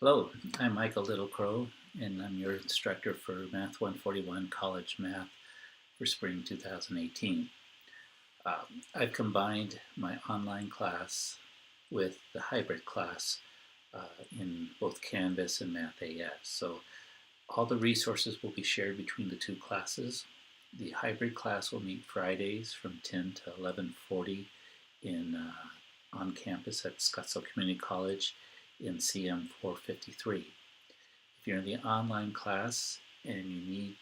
Hello, I'm Michael Littlecrow, and I'm your instructor for Math 141 College Math for Spring 2018. I've combined my online class with the hybrid class in both Canvas and Math AS. So all the resources will be shared between the two classes. The hybrid class will meet Fridays from 10 to 11:40 on campus at Scottsdale Community College in CM 453. If you're in the online class and you need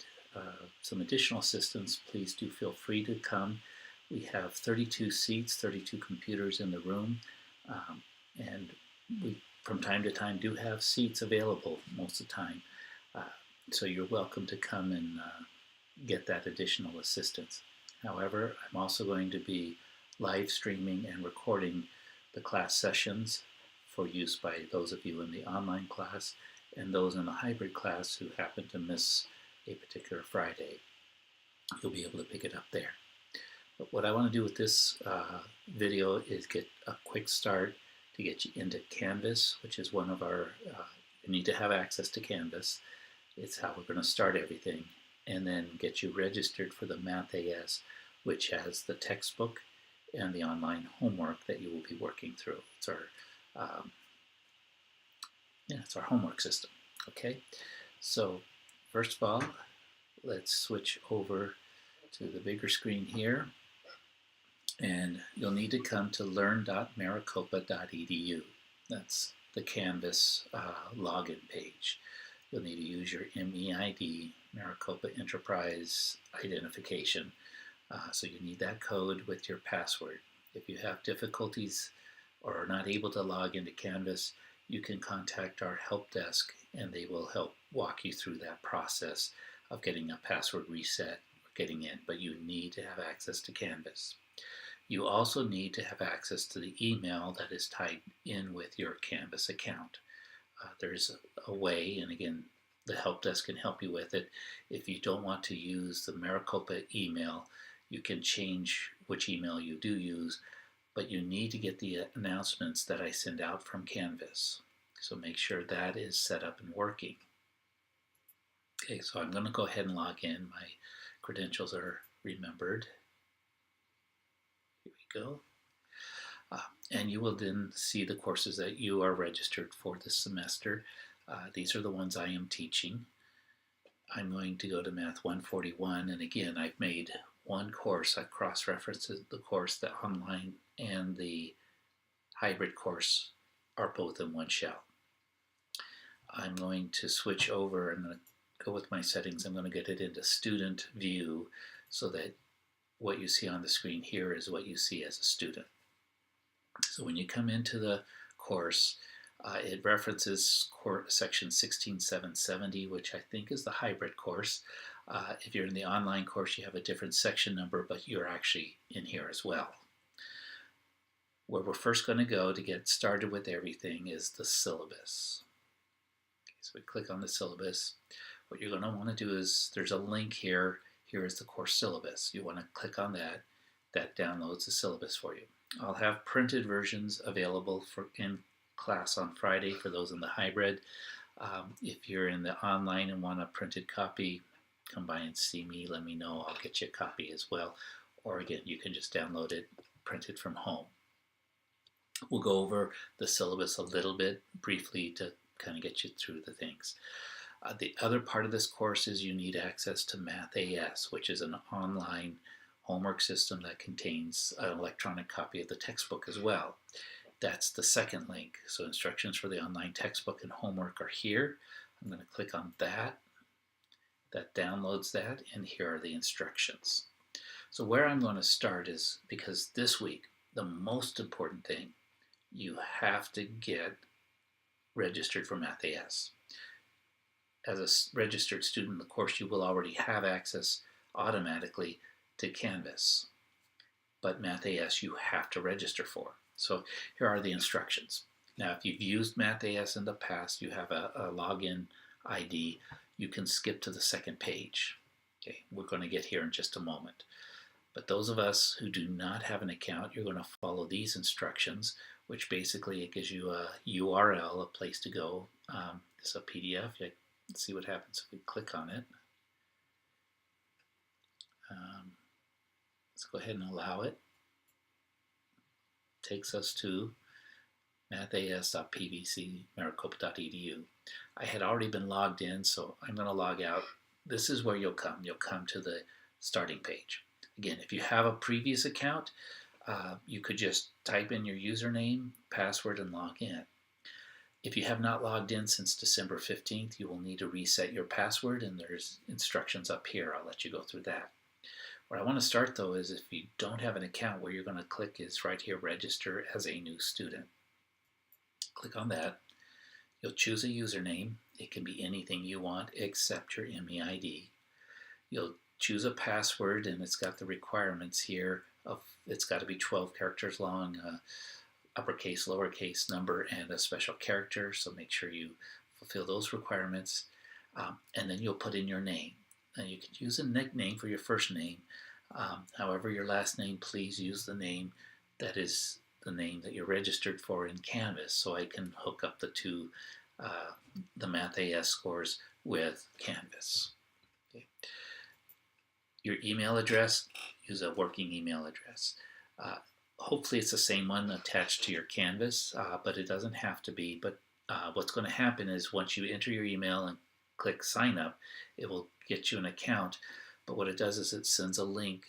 some additional assistance, please do feel free to come. We have 32 seats, 32 computers in the room, and we from time to time do have seats available most of the time. So you're welcome to come and get that additional assistance. However, I'm also going to be live streaming and recording the class sessions for use by those of you in the online class and those in the hybrid class who happen to miss a particular Friday. You'll be able to pick it up there. But what I want to do with this video is get a quick start to get you into Canvas, which is one of our, you need to have access to Canvas. It's how we're going to start everything, and then get you registered for the Math AS, which has the textbook and the online homework that you will be working through. It's our homework system. Okay, so first of all, let's switch over to the bigger screen here, and you'll need to come to learn.maricopa.edu. That's the Canvas login page. You'll need to use your MEID, Maricopa Enterprise Identification. So you need that code with your password. If you have difficulties or are not able to log into Canvas, you can contact our help desk and they will help walk you through that process of getting a password reset or getting in, but you need to have access to Canvas. You also need to have access to the email that is tied in with your Canvas account. There's a way, and again, the help desk can help you with it. If you don't want to use the Maricopa email, you can change which email you do use, but you need to get the announcements that I send out from Canvas. So make sure that is set up and working. Okay, so I'm going to go ahead and log in. My credentials are remembered. Here we go. And you will then see the courses that you are registered for this semester. These are the ones I am teaching. I'm going to go to Math 141, and again, I've made one course. I cross-referenced the course, the online and the hybrid course are both in one shell. I'm going to switch over. I'm going to go with my settings. I'm going to get it into student view so that what you see on the screen here is what you see as a student. So when you come into the course, it references section 16770, which I think is the hybrid course. If you're in the online course, you have a different section number, but you're actually in here as well. Where we're first going to go to get started with everything is the syllabus. Okay, so we click on the syllabus. What you're going to want to do is, there's a link here. Here is the course syllabus. You want to click on that. That downloads the syllabus for you. I'll have printed versions available for in class on Friday for those in the hybrid. If you're in the online and want a printed copy, come by and see me. Let me know. I'll get you a copy as well. Or again, you can just download it, print it from home. We'll go over the syllabus a little bit briefly to kind of get you through the things. The other part of this course is you need access to Math AS, which is an online homework system that contains an electronic copy of the textbook as well. That's the second link. So instructions for the online textbook and homework are here. I'm going to click on that. That downloads that, and here are the instructions. So where I'm going to start is, because this week, the most important thing, you have to get registered for Math AS. As a registered student in the course, you will already have access automatically to Canvas, but Math AS you have to register for. So here are the instructions. Now, if you've used Math AS in the past, you have a login ID, you can skip to the second page. Okay, we're going to get here in just a moment. But those of us who do not have an account, you're going to follow these instructions, which basically it gives you a URL, a place to go. It's a PDF. Let's see what happens if we click on it. Let's go ahead and allow it. Takes us to mathas.pvcmaricopa.edu. I had already been logged in, so I'm going to log out. This is where you'll come. You'll come to the starting page. Again, if you have a previous account, you could just type in your username, password, and log in. If you have not logged in since December 15th, you will need to reset your password, and there's instructions up here. I'll let you go through that. Where I want to start, though, is if you don't have an account, where you're going to click is right here, Register as a New Student. Click on that. You'll choose a username. It can be anything you want except your MEID. You'll choose a password, and it's got the requirements here of it's got to be 12 characters long, uppercase, lowercase, number, and a special character. So make sure you fulfill those requirements. And then you'll put in your name. And you can use a nickname for your first name. However, your last name, please use the name that is the name that you're registered for in Canvas, so I can hook up the two, the MathAS scores with Canvas. Okay. Your email address, use a working email address. Hopefully it's the same one attached to your Canvas, but it doesn't have to be. But what's going to happen is once you enter your email and click sign up, it will get you an account. But what it does is it sends a link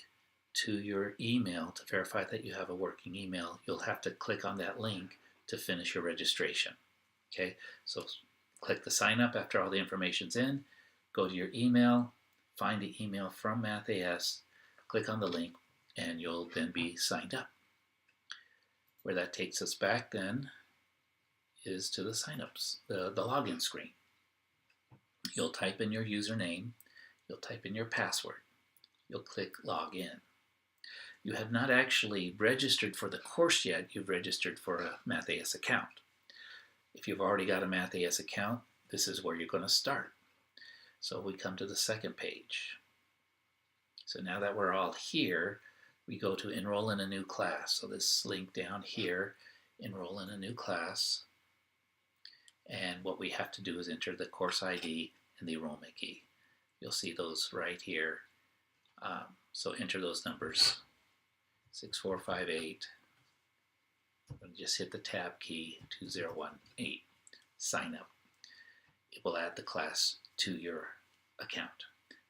to your email to verify that you have a working email. You'll have to click on that link to finish your registration. Okay, so click the sign up after all the information's in, go to your email, find the email from MathAS, click on the link, and you'll then be signed up. Where that takes us back then is to the signups, the login screen. You'll type in your username, you'll type in your password, you'll click login. You have not actually registered for the course yet, you've registered for a MathAS account. If you've already got a MathAS account, this is where you're going to start. So we come to the second page. So now that we're all here, we go to enroll in a new class. So this link down here, enroll in a new class. And what we have to do is enter the course ID and the enrollment key. You'll see those right here. So enter those numbers, 6458. Just hit the tab key, 2018. Sign up. It will add the class to your account.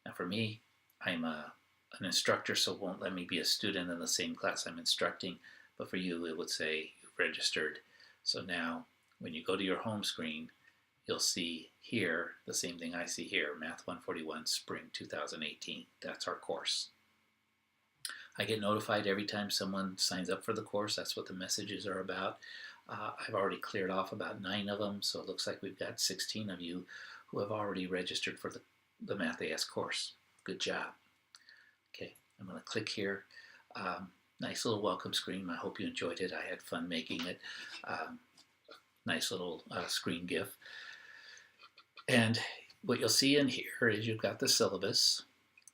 Now for me, I'm an instructor, so it won't let me be a student in the same class I'm instructing. But for you, it would say you've registered. So now when you go to your home screen, you'll see here the same thing I see here, Math 141 Spring 2018. That's our course. I get notified every time someone signs up for the course. That's what the messages are about. I've already cleared off about 9 of them, so it looks like we've got 16 of you who have already registered for the MathAS course. Good job. Okay, I'm going to click here. Nice little welcome screen. I hope you enjoyed it. I had fun making it. Nice little screen GIF. And what you'll see in here is you've got the syllabus.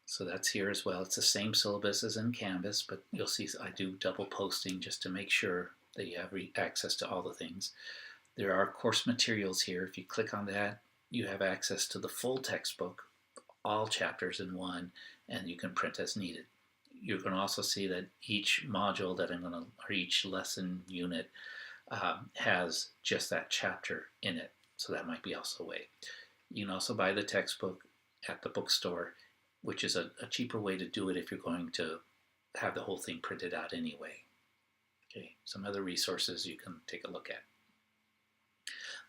So that's here as well. It's the same syllabus as in Canvas, but you'll see I do double posting just to make sure that you have access to all the things. There are course materials here. If you click on that, you have access to the full textbook, all chapters in one, and you can print as needed. You're going to also see that each module that or each lesson unit has just that chapter in it. So that might be also a way. You can also buy the textbook at the bookstore, which is a cheaper way to do it if you're going to have the whole thing printed out anyway. Okay, some other resources you can take a look at.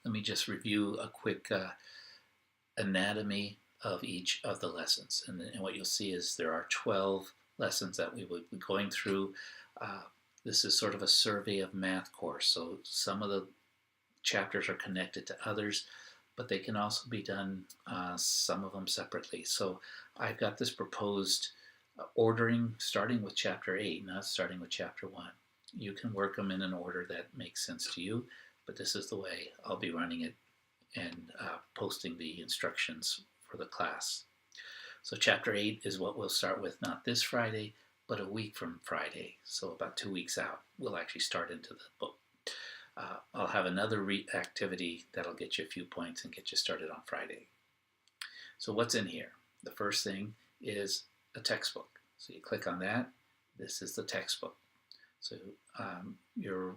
Let me just review a quick anatomy of each of the lessons. And what you'll see is there are 12 lessons that we would be going through. This is sort of a survey of math course. So some of the chapters are connected to others, but they can also be done, some of them separately. So I've got this proposed ordering, starting with Chapter 8, not starting with Chapter 1. You can work them in an order that makes sense to you, but this is the way I'll be running it and posting the instructions for the class. So Chapter 8 is what we'll start with, not this Friday, but a week from Friday. So about 2 weeks out, we'll actually start into the book. I'll have another activity that'll get you a few points and get you started on Friday. So what's in here? The first thing is a textbook. So you click on that. This is the textbook. So you're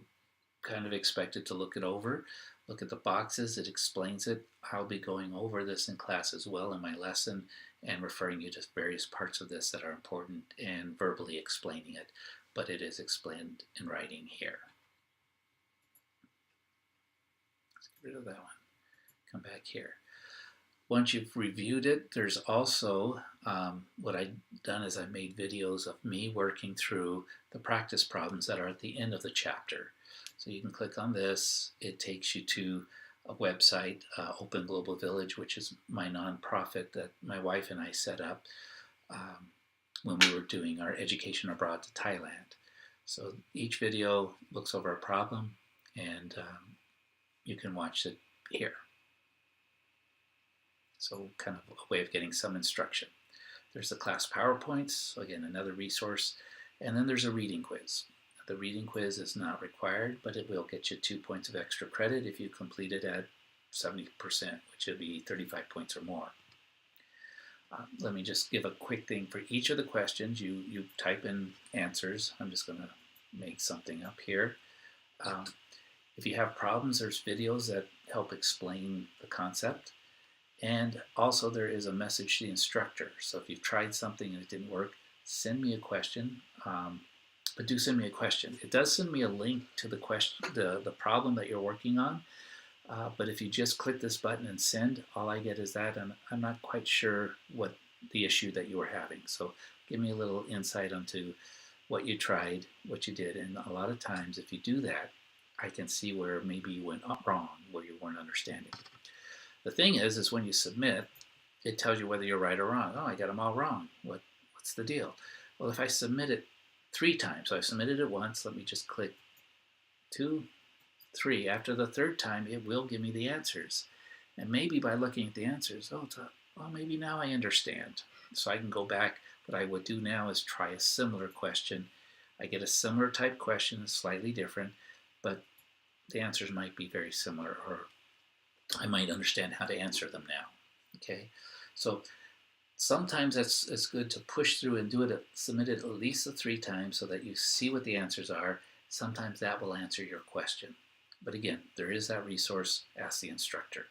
kind of expected to look it over. Look at the boxes. It explains it. I'll be going over this in class as well in my lesson and referring you to various parts of this that are important and verbally explaining it. But it is explained in writing here. Let's get rid of that one. Come back here. Once you've reviewed it, there's also, what I've done is I've made videos of me working through the practice problems that are at the end of the chapter. So you can click on this. It takes you to a website, Open Global Village, which is my nonprofit that my wife and I set up when we were doing our education abroad to Thailand. So each video looks over a problem, and you can watch it here. So kind of a way of getting some instruction. There's the class PowerPoints, so again, another resource. And then there's a reading quiz. The reading quiz is not required, but it will get you 2 points of extra credit if you complete it at 70%, which would be 35 points or more. Let me just give a quick thing. For each of the questions, you type in answers. I'm just going to make something up here. If you have problems, there's videos that help explain the concept. And also there is a message to the instructor. So if you've tried something and it didn't work, send me a question. But do send me a question. It does send me a link to the question, the problem that you're working on. But if you just click this button and send, all I get is that, and I'm not quite sure what the issue that you were having. So give me a little insight onto what you tried, what you did. And a lot of times if you do that, I can see where maybe you went wrong, where you weren't understanding. The thing is when you submit, it tells you whether you're right or wrong. Oh, I got them all wrong. What's the deal? Well, if I submit it 3 times, so I've submitted it once, let me just click 2, 3. After the 3rd time, it will give me the answers. And maybe by looking at the answers, well, maybe now I understand. So I can go back. What I would do now is try a similar question. I get a similar type question, slightly different, but the answers might be very similar, or I might understand how to answer them now. Okay, so sometimes it's good to push through and submit it at least 3 times so that you see what the answers are. Sometimes that will answer your question. But again, there is that resource, Ask the Instructor.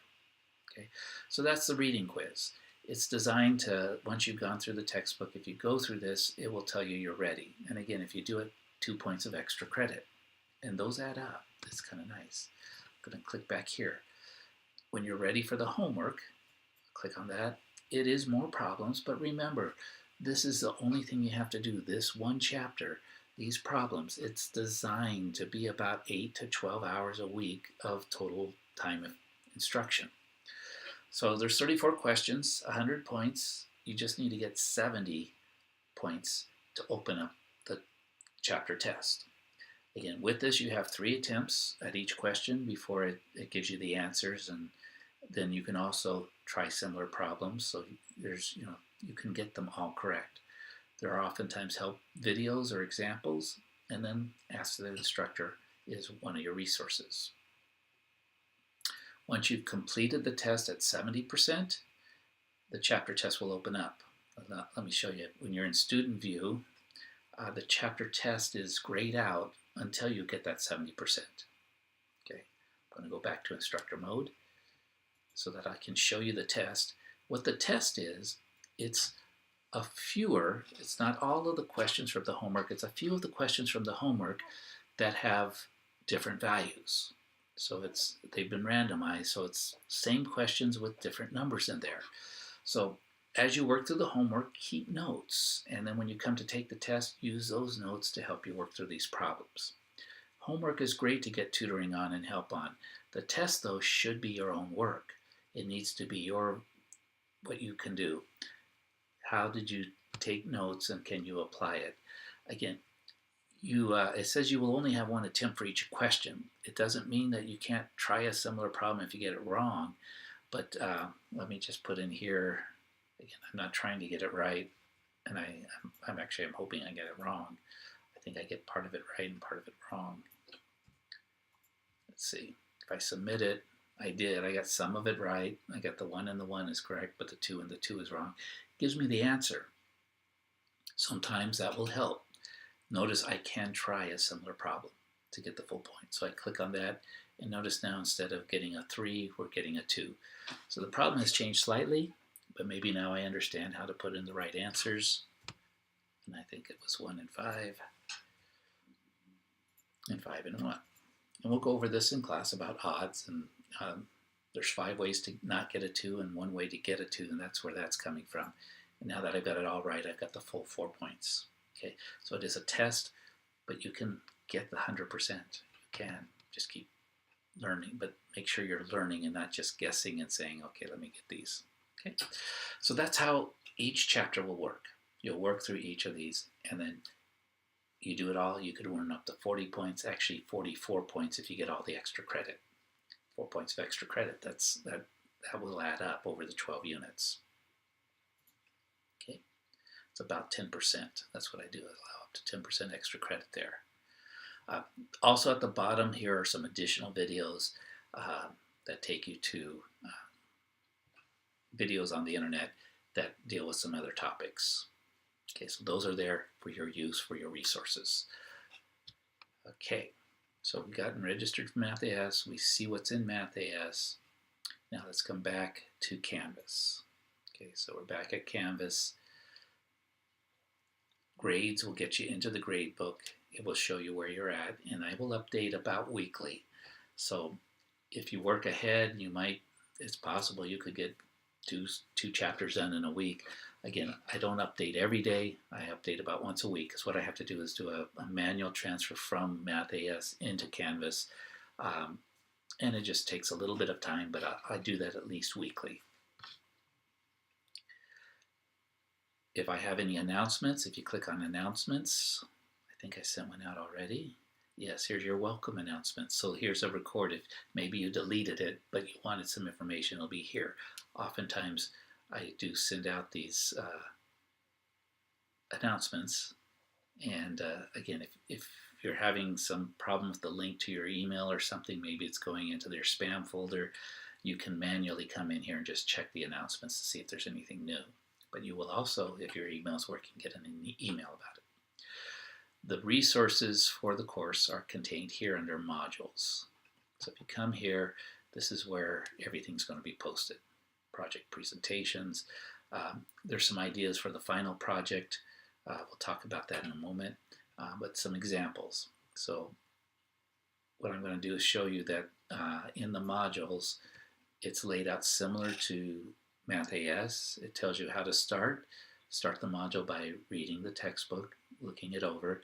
Okay, so that's the reading quiz. It's designed to, once you've gone through the textbook, if you go through this, it will tell you you're ready. And again, if you do it, 2 points of extra credit. And those add up. It's kind of nice. I'm going to click back here. When you're ready for the homework, click on that. It is more problems, but remember, this is the only thing you have to do. This one chapter, these problems, it's designed to be about 8 to 12 hours a week of total time of instruction. So there's 34 questions, 100 points. You just need to get 70 points to open up the chapter test. Again, with this, you have 3 attempts at each question before it gives you the answers, and then you can also try similar problems. So there's, you can get them all correct. There are oftentimes help videos or examples, and then Ask the Instructor is one of your resources. Once you've completed the test at 70%, the chapter test will open up. Let me show you. When you're in student view, the chapter test is grayed out until you get that 70%. Okay, I'm going to go back to instructor mode so that I can show you the test. What the test is, it's not all of the questions from the homework, it's a few of the questions from the homework that have different values. So they've been randomized, so it's same questions with different numbers in there. So as you work through the homework, keep notes, and then when you come to take the test, use those notes to help you work through these problems. Homework is great to get tutoring on and help on. The test, though, should be your own work. It needs to be what you can do. How did you take notes, and can you apply it? Again, it says you will only have 1 attempt for each question. It doesn't mean that you can't try a similar problem if you get it wrong, but let me just put in here, again, I'm not trying to get it right, and I'm hoping I get it wrong. I think I get part of it right and part of it wrong. Let's Let's see. If I submit it, I did. I got some of it right. I got the 1 and the 1 is correct, but the 2 and the 2 is wrong. It gives me the answer. Sometimes that will help. Notice I can try a similar problem to get the full point. So I click on that, and notice now instead of getting a 3, we're getting a 2. So the problem has changed slightly, but maybe now I understand how to put in the right answers. And I think it was 1 and 5, and 5 and 1. And we'll go over this in class about odds, and there's 5 ways to not get a 2 and 1 way to get a 2, and that's where that's coming from. And now that I've got it all right, I've got the full 4 points. Okay, so it is a test, but you can get the 100%. You can just keep learning, but make sure you're learning and not just guessing and saying, okay, let me get these. Okay, so that's how each chapter will work. You'll work through each of these, and then you do it all, you could earn up to 40 points, actually 44 points if you get all the extra credit. 4 points of extra credit, that will add up over the 12 units. Okay, it's about 10%. That's what I do, I allow up to 10% extra credit there. Also at the bottom here are some additional videos that take you to videos on the internet that deal with some other topics. Okay, so those are there for your use, for your resources. Okay, so we've gotten registered for Math AS. We see what's in Math AS. Now let's come back to Canvas. Okay, so we're back at Canvas. Grades will get you into the grade book. It will show you where you're at, and I will update about weekly. So if you work ahead, it's possible you could get two chapters done in a week. Again, I don't update every day. I update about once a week, because what I have to do is do a manual transfer from Math AS into Canvas. And it just takes a little bit of time, but I do that at least weekly. If I have any announcements, if you click on announcements, I think I sent one out already. Yes, here's your welcome announcement. So here's a record. If maybe you deleted it, but you wanted some information, it'll be here. Oftentimes, I do send out these announcements. And again, if you're having some problem with the link to your email or something, maybe it's going into their spam folder, you can manually come in here and just check the announcements to see if there's anything new. But you will also, if your email is working, get an email about it. The resources for the course are contained here under modules. So if you come here, this is where everything's going to be posted. Project presentations. There's some ideas for the final project. We'll talk about that in a moment, but some examples. So what I'm going to do is show you that in the modules, it's laid out similar to Math AS. It tells you how to start the module by reading the textbook, looking it over.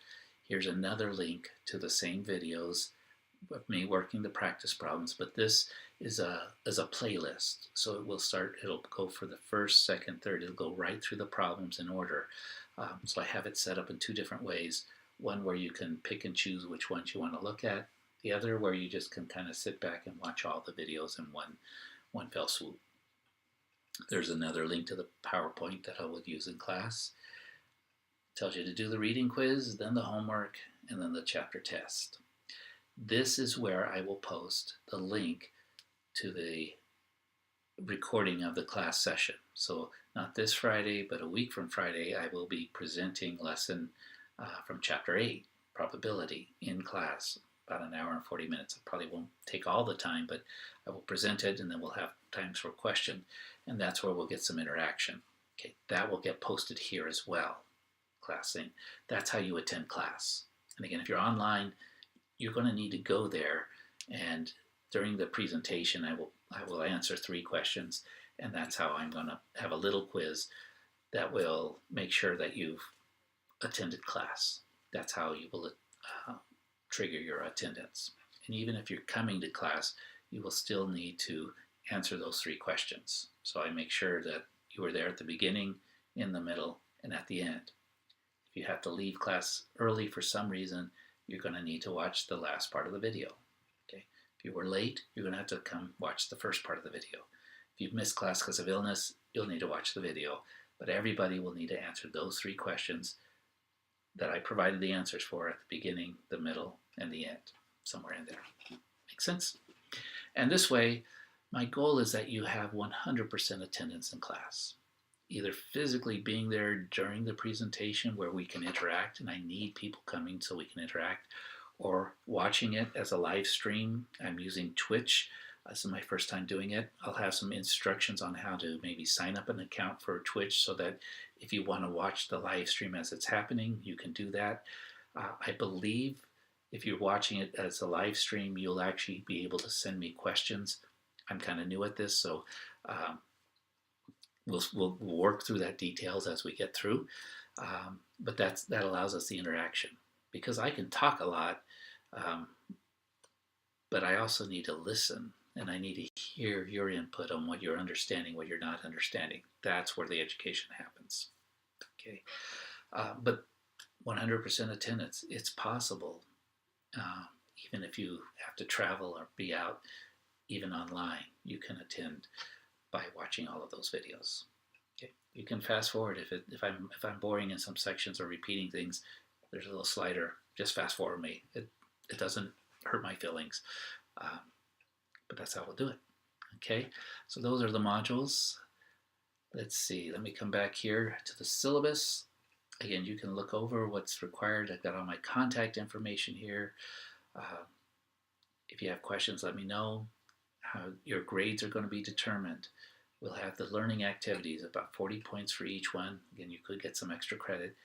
Here's another link to the same videos of me working the practice problems, but this is a playlist. So it'll go for the first, second, third, it'll go right through the problems in order. So I have it set up in 2 different ways. One where you can pick and choose which ones you want to look at. The other where you just can kind of sit back and watch all the videos in one fell swoop. There's another link to the PowerPoint that I would use in class. It tells you to do the reading quiz, then the homework, and then the chapter test. This is where I will post the link to the recording of the class session. So not this Friday, but a week from Friday, I will be presenting lesson from chapter 8, probability, in class, about an hour and 40 minutes. It probably won't take all the time, but I will present it, and then we'll have times for question, and that's where we'll get some interaction. Okay, that will get posted here as well. Class thing. That's how you attend class. And again, if you're online, you're going to need to go there, and during the presentation, I will answer 3 questions, and that's how I'm going to have a little quiz that will make sure that you've attended class. That's how you will trigger your attendance. And even if you're coming to class, you will still need to answer those 3 questions. So I make sure that you are there at the beginning, in the middle, and at the end. If you have to leave class early for some reason, you're going to need to watch the last part of the video. Okay? If you were late, you're going to have to come watch the first part of the video. If you've missed class because of illness, you'll need to watch the video. But everybody will need to answer those 3 questions that I provided the answers for at the beginning, the middle, and the end, somewhere in there. Make sense? And this way, my goal is that you have 100% attendance in class, either physically being there during the presentation where we can interact, and I need people coming so we can interact, or watching it as a live stream. I'm using Twitch. This is my first time doing it. I'll have some instructions on how to maybe sign up an account for Twitch so that if you want to watch the live stream as it's happening, you can do that. I believe if you're watching it as a live stream, you'll actually be able to send me questions. I'm kind of new at this, so we'll work through that details as we get through. But that allows us the interaction, because I can talk a lot, but I also need to listen, and I need to hear your input on what you're understanding, what you're not understanding. That's where the education happens. Okay, but 100% attendance, it's possible. Even if you have to travel or be out, even online, you can attend by watching all of those videos. Okay, you can fast forward if I'm boring in some sections or repeating things. There's a little slider. Just fast forward me. It doesn't hurt my feelings, but that's how we'll do it. Okay, so those are the modules. Let's see. Let me come back here to the syllabus. Again, you can look over what's required. I've got all my contact information here. If you have questions, let me know. How your grades are going to be determined. We'll have the learning activities, about 40 points for each one. Again, you could get some extra credit.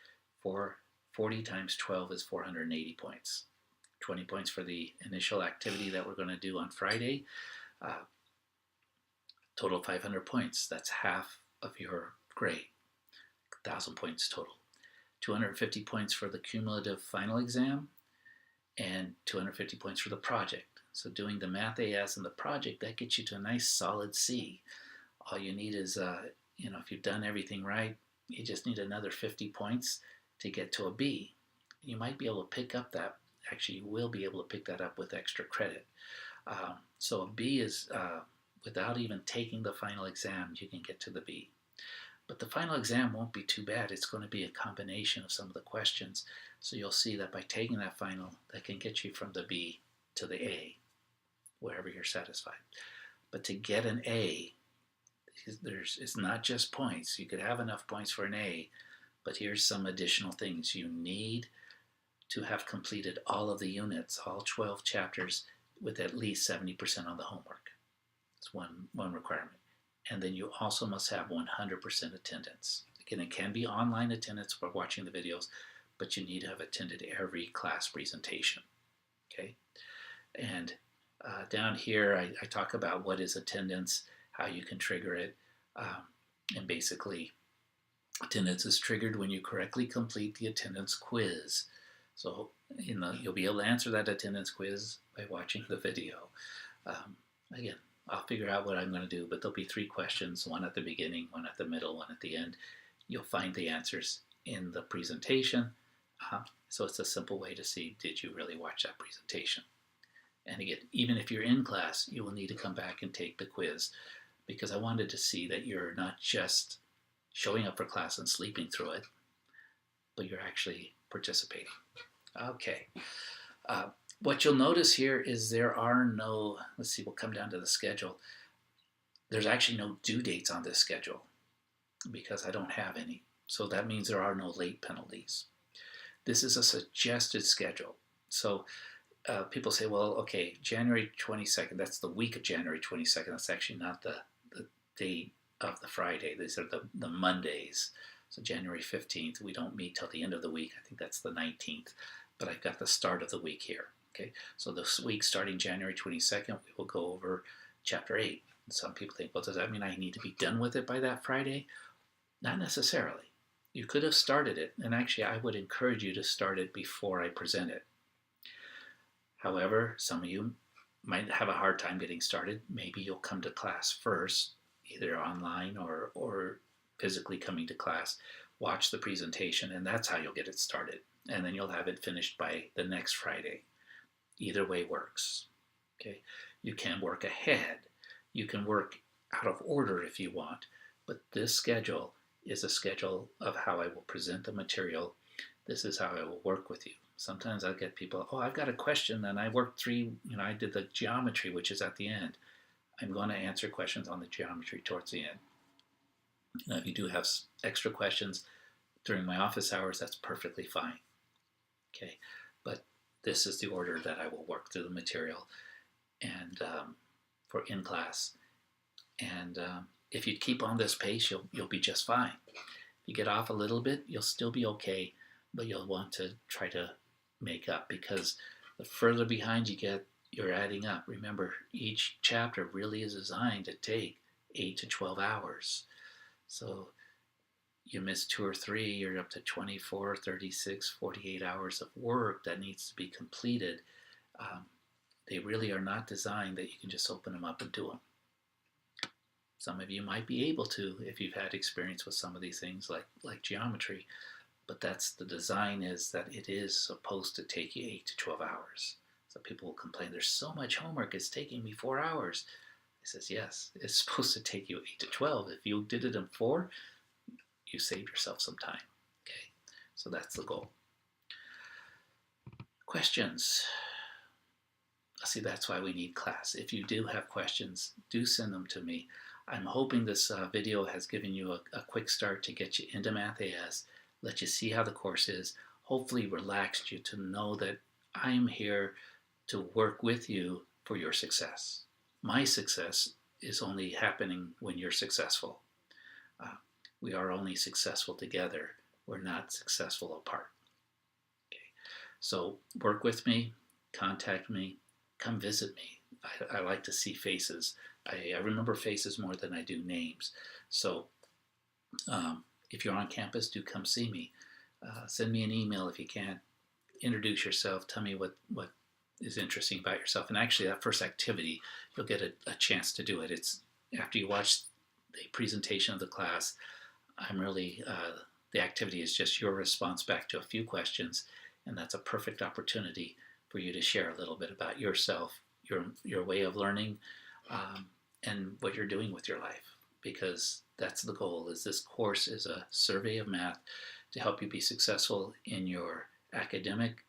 40 times 12 is 480 points. 20 points for the initial activity that we're going to do on Friday. Total 500 points. That's half of your grade. 1,000 points total. 250 points for the cumulative final exam, and 250 points for the project. So doing the Math AS and the project, that gets you to a nice solid C. All you need is, if you've done everything right, you just need another 50 points to get to a B. You might be able to pick up that, actually you will be able to pick that up with extra credit. So a B is, without even taking the final exam, you can get to the B. But the final exam won't be too bad. It's going to be a combination of some of the questions. So you'll see that by taking that final, that can get you from the B to the A, wherever you're satisfied. But to get an A, it's not just points. You could have enough points for an A, but here's some additional things. You need to have completed all of the units, all 12 chapters, with at least 70% on the homework. It's one requirement. And then you also must have 100% attendance. Again, it can be online attendance for watching the videos, but you need to have attended every class presentation. Okay? And down here, I talk about what is attendance, how you can trigger it, and basically, attendance is triggered when you correctly complete the attendance quiz. So you'll be able to answer that attendance quiz by watching the video. Again, I'll figure out what I'm going to do, but there'll be 3 questions, one at the beginning, one at the middle, one at the end. You'll find the answers in the presentation. So it's a simple way to see, did you really watch that presentation? And again, even if you're in class, you will need to come back and take the quiz, because I wanted to see that you're not just showing up for class and sleeping through it, but you're actually participating. Okay. What you'll notice here is there are no, let's see, we'll come down to the schedule. There's actually no due dates on this schedule because I don't have any. So that means there are no late penalties. This is a suggested schedule. So people say, well, okay, January 22nd, that's the week of January 22nd. That's actually not the date of the Friday. These are the Mondays. So January 15th, we don't meet till the end of the week. I think that's the 19th. But I've got the start of the week here. Okay, so this week starting January 22nd, we will go over Chapter 8. And some people think, well, does that mean I need to be done with it by that Friday? Not necessarily. You could have started it, and actually I would encourage you to start it before I present it. However, some of you might have a hard time getting started. Maybe you'll come to class first, either online or physically coming to class, watch the presentation, and that's how you'll get it started. And then you'll have it finished by the next Friday. Either way works. Okay, you can work ahead. You can work out of order if you want, but this schedule is a schedule of how I will present the material. This is how I will work with you. Sometimes I'll get people, oh, I've got a question, and I worked I did the geometry, which is at the end. I'm going to answer questions on the geometry towards the end. Now, if you do have extra questions during my office hours, that's perfectly fine. Okay, but this is the order that I will work through the material and for in class. And if you keep on this pace, you'll be just fine. If you get off a little bit, you'll still be okay, but you'll want to try to make up, because the further behind you get, you're adding up. Remember, each chapter really is designed to take 8 to 12 hours. So you miss 2 or 3, you're up to 24, 36, 48 hours of work that needs to be completed. They really are not designed that you can just open them up and do them. Some of you might be able to if you've had experience with some of these things like geometry, but that's the design, is that it is supposed to take you 8 to 12 hours. So people will complain, there's so much homework, it's taking me 4 hours. He says, yes, it's supposed to take you 8 to 12. If you did it in 4, you saved yourself some time. Okay, so that's the goal. Questions? See, that's why we need class. If you do have questions, do send them to me. I'm hoping this video has given you a quick start to get you into Math AS, let you see how the course is, hopefully relaxed you to know that I am here to work with you for your success. My success is only happening when you're successful. We are only successful together. We're not successful apart. Okay. So work with me, contact me, come visit me. I like to see faces. I remember faces more than I do names. So if you're on campus, do come see me. Send me an email if you can. Introduce yourself. Tell me what is interesting about yourself. And actually, that first activity, you'll get a chance to do it. It's after you watch the presentation of the class. I'm really, the activity is just your response back to a few questions, and that's a perfect opportunity for you to share a little bit about yourself, your way of learning, and what you're doing with your life, because that's the goal. Is this course is a survey of math to help you be successful in your academic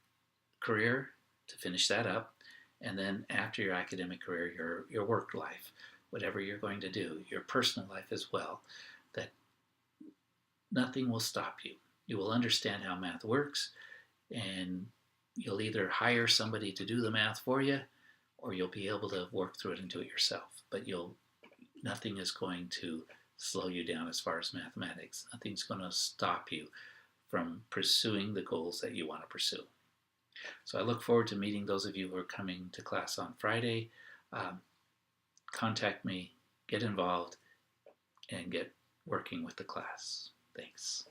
career, to finish that up, and then after your academic career, your work life, whatever you're going to do, your personal life as well, that nothing will stop you. You will understand how math works, and you'll either hire somebody to do the math for you, or you'll be able to work through it and do it yourself. But nothing is going to slow you down as far as mathematics. Nothing's going to stop you from pursuing the goals that you want to pursue. So I look forward to meeting those of you who are coming to class on Friday. Contact me, get involved, and get working with the class. Thanks.